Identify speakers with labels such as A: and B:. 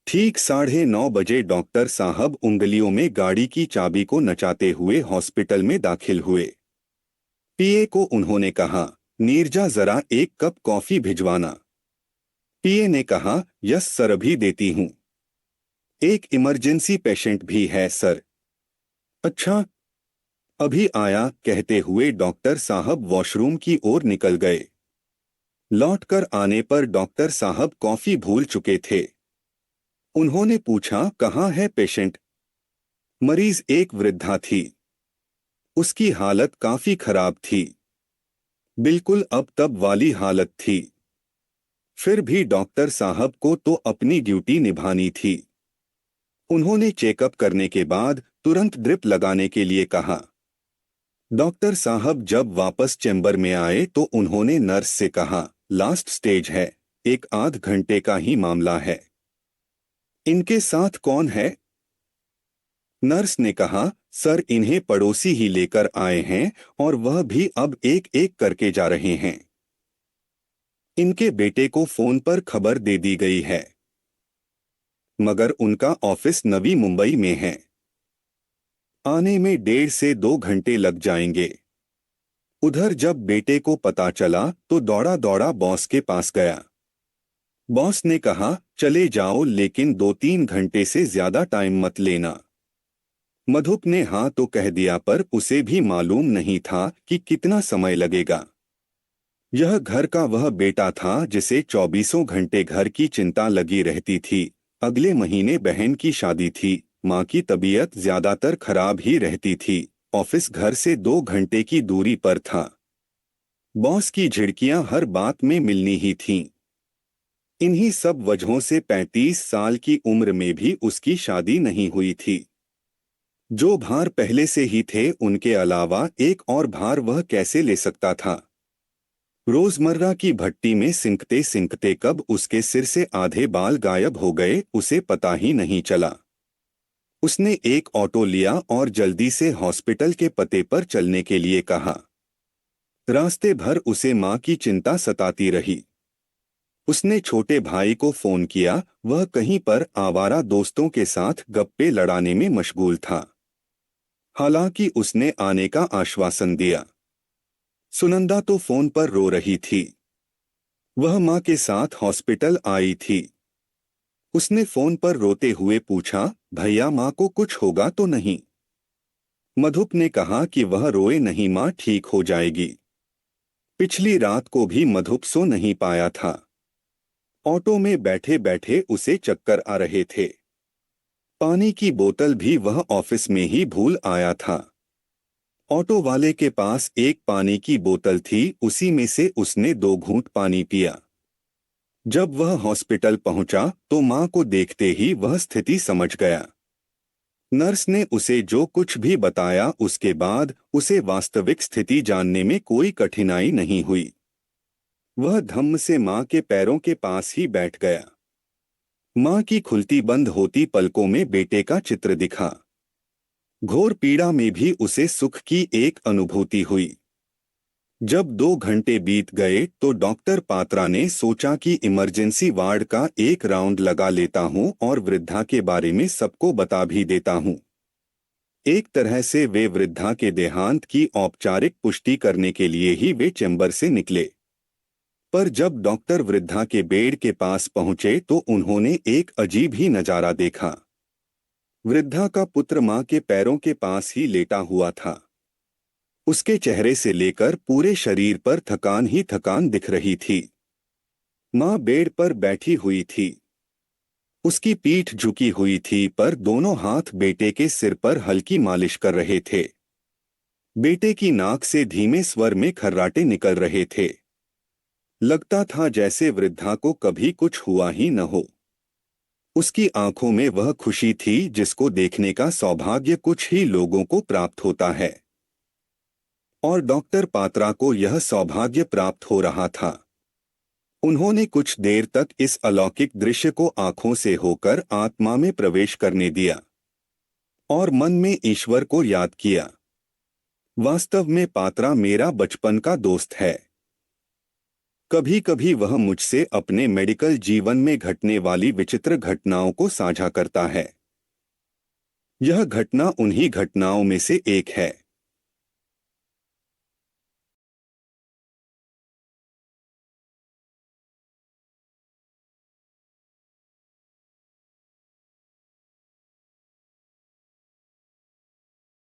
A: ठीक 9:30 बजे डॉक्टर साहब उंगलियों में गाड़ी की चाबी को नचाते हुए हॉस्पिटल में दाखिल हुए। पीए को उन्होंने कहा, नीरजा जरा एक कप कॉफी भिजवाना। पीए ने कहा, यस सर अभी देती हूँ। एक इमरजेंसी पेशेंट भी है सर। अच्छा, अभी आया कहते हुए डॉक्टर साहब वॉशरूम की ओर निकल गए। लौटकर आने पर डॉक्टर साहब कॉफी भूल चुके थे। उन्होंने पूछा, कहाँ है पेशेंट? मरीज एक वृद्धा थी। उसकी हालत काफी खराब थी, बिल्कुल अब तब वाली हालत थी। फिर भी डॉक्टर साहब को तो अपनी ड्यूटी निभानी थी। उन्होंने चेकअप करने के बाद तुरंत ड्रिप लगाने के लिए कहा। डॉक्टर साहब जब वापस चेंबर में आए तो उन्होंने नर्स से कहा, लास्ट स्टेज है, एक आध घंटे का ही मामला है। इनके साथ कौन है? नर्स ने कहा, सर इन्हें पड़ोसी ही लेकर आए हैं और वह भी अब एक एक करके जा रहे हैं। इनके बेटे को फोन पर खबर दे दी गई है, मगर उनका ऑफिस नवी मुंबई में है। आने में 1.5 से 2 घंटे लग जाएंगे। उधर जब बेटे को पता चला तो दौड़ा दौड़ा बॉस के पास गया। बॉस ने कहा, चले जाओ लेकिन 2-3 घंटे से ज्यादा टाइम मत लेना। मधुप ने हाँ तो कह दिया पर उसे भी मालूम नहीं था कि कितना समय लगेगा। यह घर का वह बेटा था जिसे 24 घंटे घर की चिंता लगी रहती थी। अगले महीने बहन की शादी थी। माँ की तबीयत ज्यादातर खराब ही रहती थी। ऑफिस घर से 2 घंटे की दूरी पर था। बॉस की झिड़कियां हर बात में मिलनी ही थीं। इन्हीं सब वजहों से 35 साल की उम्र में भी उसकी शादी नहीं हुई थी। जो भार पहले से ही थे उनके अलावा एक और भार वह कैसे ले सकता था? रोजमर्रा की भट्टी में सिंकते सिंकते कब उसके सिर से आधे बाल गायब हो गए उसे पता ही नहीं चला। उसने एक ऑटो लिया और जल्दी से हॉस्पिटल के पते पर चलने के लिए कहा। रास्ते भर उसे माँ की चिंता सताती रही। उसने छोटे भाई को फोन किया, वह कहीं पर आवारा दोस्तों के साथ गप्पे लड़ाने में मशगूल था। हालांकि उसने आने का आश्वासन दिया। सुनंदा तो फोन पर रो रही थी। वह माँ के साथ हॉस्पिटल आई थी। उसने फोन पर रोते हुए पूछा, भैया माँ को कुछ होगा तो नहीं? मधुप ने कहा कि वह रोए नहीं, माँ ठीक हो जाएगी। पिछली रात को भी मधुप सो नहीं पाया था। ऑटो में बैठे बैठे उसे चक्कर आ रहे थे। पानी की बोतल भी वह ऑफिस में ही भूल आया था। ऑटो वाले के पास एक पानी की बोतल थी, उसी में से उसने 2 घूंट पानी पिया। जब वह हॉस्पिटल पहुंचा तो मां को देखते ही वह स्थिति समझ गया। नर्स ने उसे जो कुछ भी बताया उसके बाद उसे वास्तविक स्थिति जानने में कोई कठिनाई नहीं हुई। वह धम्म से मां के पैरों के पास ही बैठ गया। मां की खुलती बंद होती पलकों में बेटे का चित्र दिखा। घोर पीड़ा में भी उसे सुख की एक अनुभूति हुई। जब 2 घंटे बीत गए तो डॉक्टर पात्रा ने सोचा कि इमरजेंसी वार्ड का एक राउंड लगा लेता हूं और वृद्धा के बारे में सबको बता भी देता हूं। एक तरह से वे वृद्धा के देहांत की औपचारिक पुष्टि करने के लिए ही वे चैम्बर से निकले। पर जब डॉक्टर वृद्धा के बेड के पास पहुंचे तो उन्होंने एक अजीब ही नजारा देखा। वृद्धा का पुत्र मां के पैरों के पास ही लेटा हुआ था। उसके चेहरे से लेकर पूरे शरीर पर थकान ही थकान दिख रही थी। मां बेड पर बैठी हुई थी। उसकी पीठ झुकी हुई थी पर दोनों हाथ बेटे के सिर पर हल्की मालिश कर रहे थे। बेटे की नाक से धीमे स्वर में खर्राटे निकल रहे थे। लगता था जैसे वृद्धा को कभी कुछ हुआ ही न हो। उसकी आंखों में वह खुशी थी जिसको देखने का सौभाग्य कुछ ही लोगों को प्राप्त होता है। और डॉक्टर पात्रा को यह सौभाग्य प्राप्त हो रहा था। उन्होंने कुछ देर तक इस अलौकिक दृश्य को आंखों से होकर आत्मा में प्रवेश करने दिया और मन में ईश्वर को याद किया। वास्तव में पात्रा मेरा बचपन का दोस्त है। कभी कभी वह मुझसे अपने मेडिकल जीवन में घटने वाली विचित्र घटनाओं को साझा करता है। यह घटना उन्हीं घटनाओं में से एक है।